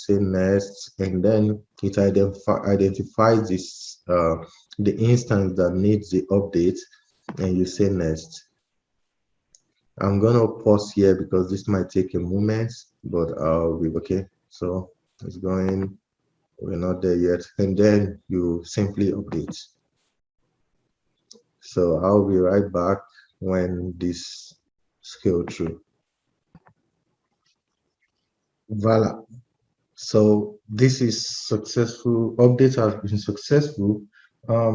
say next, and then it identifies this the instance that needs the update, and you say next. I'm gonna pause here because this might take a moment, but I'll be okay. So it's going, we're not there yet, and then you simply update. So I'll be right back when this scale through. Voila. So this is successful. Update has been successful.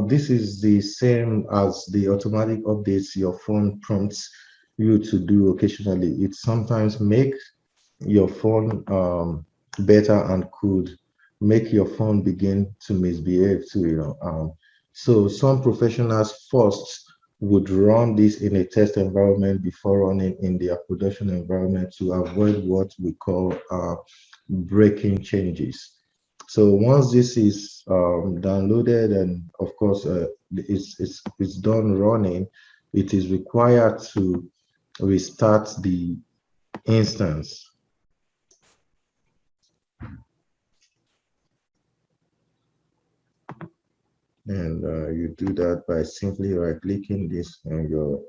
This is the same as the automatic updates your phone prompts you to do occasionally. It sometimes makes your phone better and could make your phone begin to misbehave too. So some professionals first would run this in a test environment before running in their production environment to avoid what we call breaking changes. So once this is downloaded, and of course it's done running, it is required to restart the instance. And you do that by simply right-clicking this on your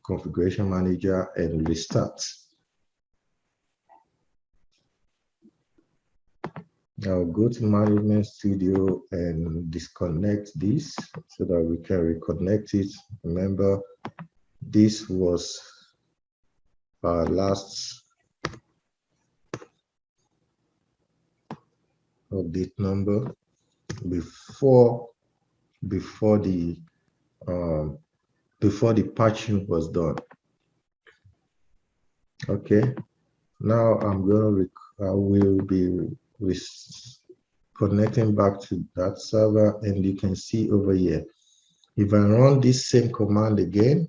configuration manager and restart. Now go to Management Studio and disconnect this so that we can reconnect it. Remember, this was our last update number before the patching was done. Okay, now I will be connecting back to that server, and you can see over here, if I run this same command again,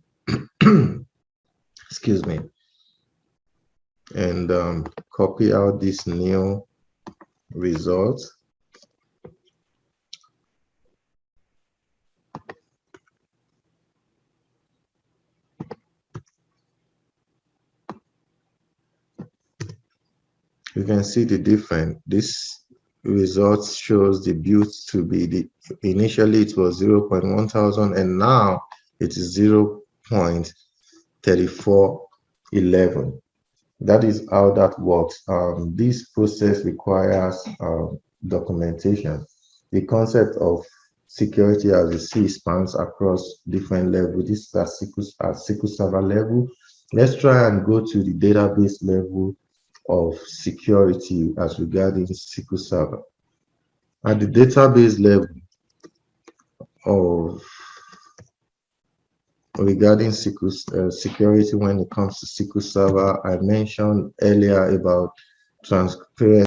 excuse me, and copy out this new result, you can see the difference. This result shows the build to be initially it was 0.1000 and now it is 0.3411. That is how that works. This process requires documentation. The concept of security, as you see, spans across different levels. This is at SQL Server level. Let's try and go to the database level of security as regarding SQL Server. At the database level of regarding SQL security, when it comes to SQL Server, I mentioned earlier about transparent